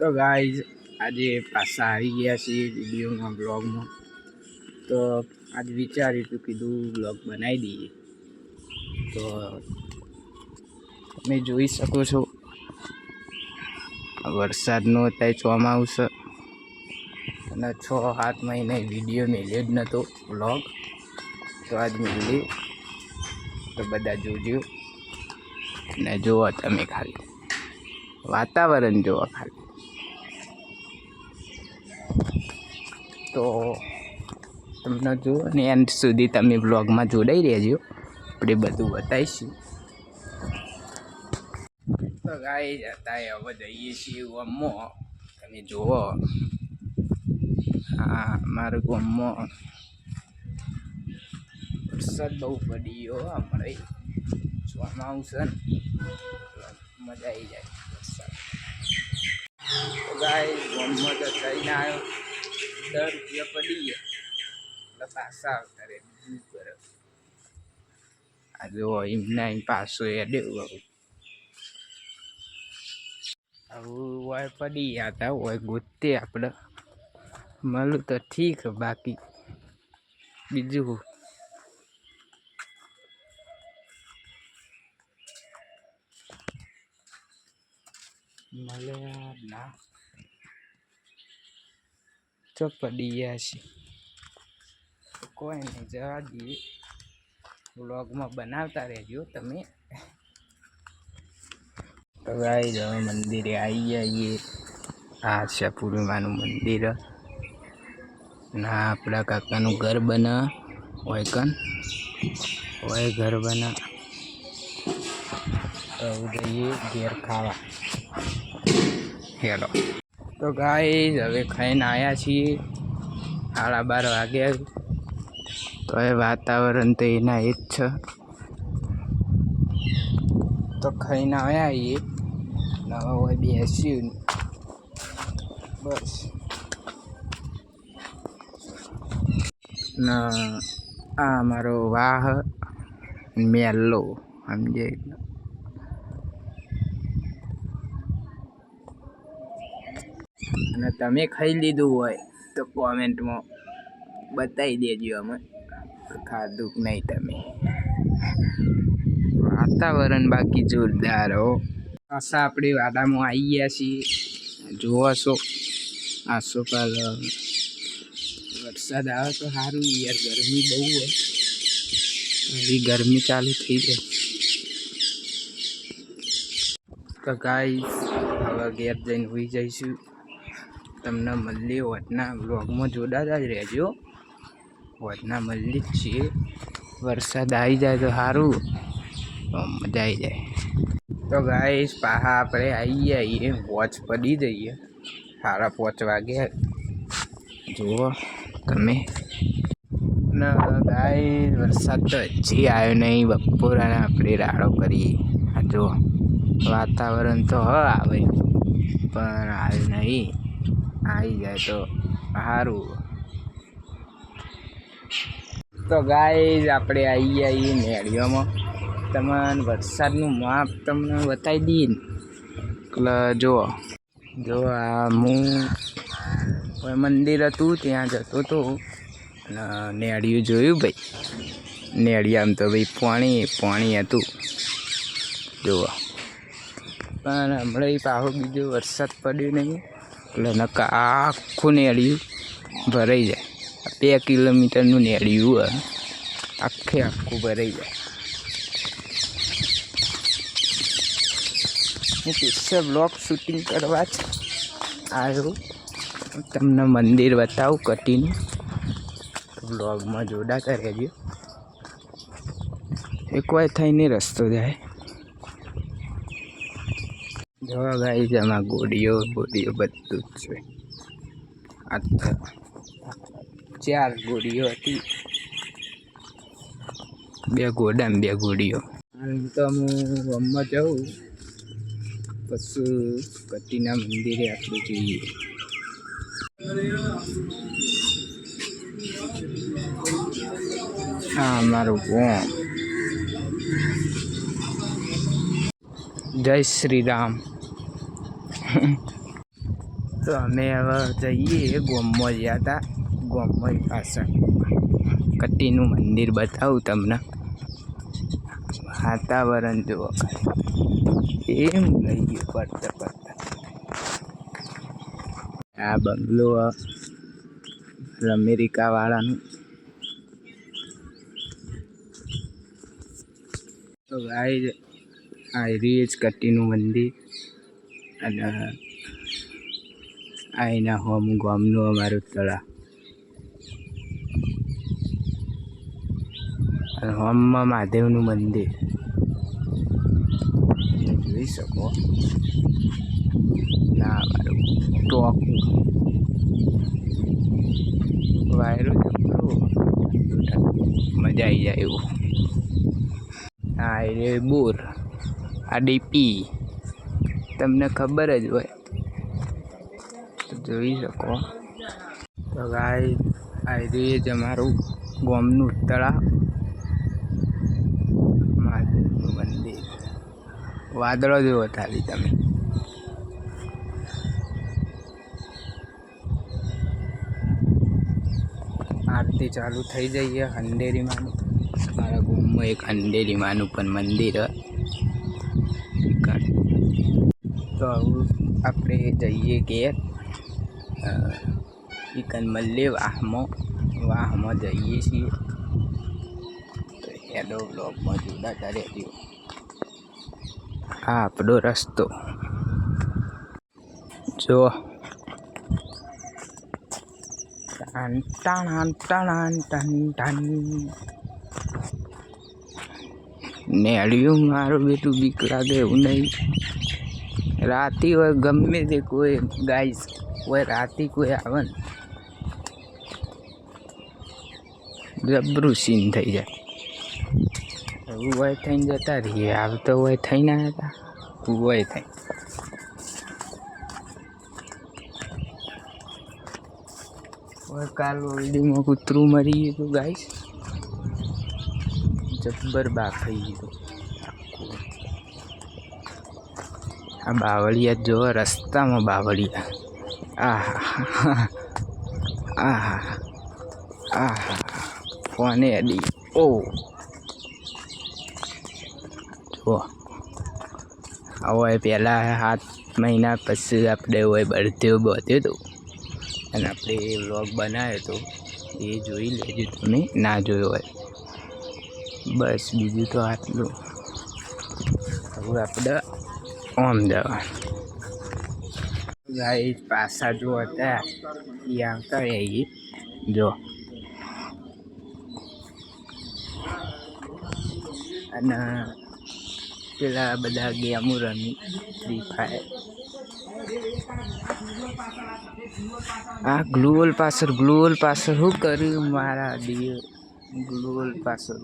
તો ગાઈઝ આજે પાછા આવી ગયા છીએ વિડીયોમાં બ્લોગમાં. તો આજે વિચાર્યું હતું કીધું બ્લોગ બનાવી દઈએ. તો તમે જોઈ શકો છો વરસાદનો અત્યારે ચોમાસું અને 6-7 મહિને વિડીયો મેળ્યો જ નહોતો બ્લોગ. તો આજ મેળવી તો બધા જોજો ને જુઓ તમે ખાલી વાતાવરણ જુઓ ખાલી. તો તમને જુઓ ને એન્ડ સુધી તમે બ્લોગમાં જોડાઈ રહેજો, આપણે બધું બતાવીશું. તો ગાઈસ અત્યારે હવે જઈએ છીએ ગામમાં. તમે જુઓ હા મારું ગામમાં વરસાદ બહુ પડ્યો હમણાં ચોમાસું મજા આવી જાય વરસાદ. તો ગાઈસ ગામમાં તો થઈને આવ્યો 10 રૂપિયા પડી ગયા એટલે પાછા આવતા રહે બીજું બરફ. આ જો એમના પાછો એડ્યું આવું હોય પડી ગયા હતા હોય ગોતે આપણે મળું તો ઠીક, બાકી બીજું મળે ના તો પડી ગયા છે. કોઈ નહીં, જવા દઈએ, વ્લોગમાં બનાવતા રહેજો તમે. તો ગાઈસ હવે મંદિરે આવી જઈએ. આ છે પૂર્ણિમાનું મંદિર ના આપણા કાકાનું ઘર બના હોય કન હોય ઘર બના. તો જઈએ ઘેર ખાવા. હેલો તો ગાઈસ હવે ખાઈને આવ્યા છીએ 12:30 વાગ્યા. તો એ વાતાવરણ તો એના એ જ છે. તો ખાઈને આવ્યા છીએ નવા હોય બેસ્યું બસ. ના આ મારો વાહ મેલો સમજે. અને તમે ખાઈ લીધું હોય તો કોમેન્ટમાં બતાવી દેજો અમે ખાધું કે નહીં તમે. વાતાવરણ બાકી જોરદાર હો. પાછા આપણે વાડામાં આવી ગયા છીએ. જોવો છો આસોપાલ વરસાદ આવે તો સારું યાર, ગરમી બહુ હોય. હજી ગરમી ચાલુ થઈ જાય. તો ગાઈસ હવે ઘેર જઈને હોઈ જઈશું. તમને મળીએ હોટના બ્લોગમાં જોડાતા જ રહેજો. હોટના મળી જ છીએ. વરસાદ આવી જાય તો સારું, તો મજા આવી જાય. તો ગાઈસ પાછા આપણે આવી જઈએ, વોચ પડી જઈએ 5:30 વાગ્યા. જુઓ તમે ને ગાઈસ વરસાદ તો હજી આવ્યો નહીં. બપોરાને આપણે રાડો કરીએ. આ જુઓ વાતાવરણ તો આવે પણ આવ્યું નહીં. આવી જાય તો સારું. તો ગાઈસ આપણે આવી જઈએ નેળિયામાં. તમને વરસાદનું માપ તમને બતાવી દઈએ ને એટલે જુઓ આ હું મંદિર હતું ત્યાં જતો હતો અને નેળિયું જોયું ભાઈ. નેળિયામાં તો ભાઈ પાણી હતું જુઓ. પણ હમણાં પાછો બીજો વરસાદ પડ્યો નહીં એટલે નકા આખું નેળિયું ભરાઈ જાય. 2 કિલોમીટરનું નેળિયું આખું ભરાઈ જાય. હું સ્પેશિયલ બ્લોગ શૂટિંગ કરવા જ આવ્યો. તમને મંદિર બતાવું કટીનું. બ્લોગમાં જોડાતા રહેજો. એક વાર થઈને રસ્તો જાય. જોવા ગાઈસ આમાં ગોડીઓ બધું જ છે. આ 4 ગોડીઓ હતી, 2 ઘોડા ને 2 ગોડીઓ. આમ તો હું ગામમાં જાઉં પછી કટીના મંદિરે આપણે જઈએ. હા મારું ગામ. જય શ્રી રામ. તો અમે હવે જઈએ ગોમમાં ગયા હતા. ગોમમાં પાછળ કટ્ટીનું મંદિર બતાવું તમને. વાતાવરણ જુઓ એમ લઈ ગયું પડતા પડતા. આ બંગલો અમેરિકા વાળાનું. તો ગાઈસ આ રીચ કટ્ટીનું મંદિર અને આઈના હોમ ગામનું અમારું તળાવ. અને હોમમાં મહાદેવનું મંદિર જોઈ શકો. ના અમારું ટોકું વાયરો મજા આવી જાય એવું. આ રે બોર, આ ડીપી તમને ખબર જ હોય તો જોઈ શકો. તો ગાય આ રે જ અમારું ગામનું તળાવ, મહાદેવનું મંદિર. વાદળો જેવો થાલી તમે. આરતી ચાલુ થઈ જઈએ અંધેરીમાંનું. મારા ગામમાં એક અંધેરીમાંનું પણ મંદિર. તો આપણે જઈએ ઘેર. ચિકન મળીએ વાહમાં જઈએ છીએ. તો હેલો બ્લોગમાં જોડાતા રહેજો. આ આપણો રસ્તો જો. નેળિયું મારું બેટું બીક લાગે એવું નહીં. રાતી હોય ગમે તે કોઈ ગાઈસ હોય, રાતી કોઈ આવે ને જબરું સીન થઈ જાય. એવું હોય થઈને જતા રહીએ. આવતો હોય થઈને આવ્યા હતા હોય થઈ. કાલ ઓલડીમાં કૂતરું મરી ગયું ગાઈસ. જબ્બર બાફાઈ ગયું. આ બાવળિયા જો રસ્તામાં બાવળિયા. આહા આહા આહા કોને અડી. ઓ જો હવે પહેલાં 7 મહિના પછી આપણે હોય બળદેવ બાંધ્યો હતો અને આપણે એ વ્લોગ બનાવ્યો હતો. એ જોઈ લેજો તમે ના જોયો હોય. બસ બીજું તો આટલું. હવે આપણે ઓમ જવાનું. ગાઈસ પાછા જો હતા એ આવતા રહી જો. અને પેલા બધા ગેમો રમી ફ્રી ફાયર. આ ગ્લુઅલ પાછળ શું કર્યું મારા દિયર. ગ્લુઅલ પાછળ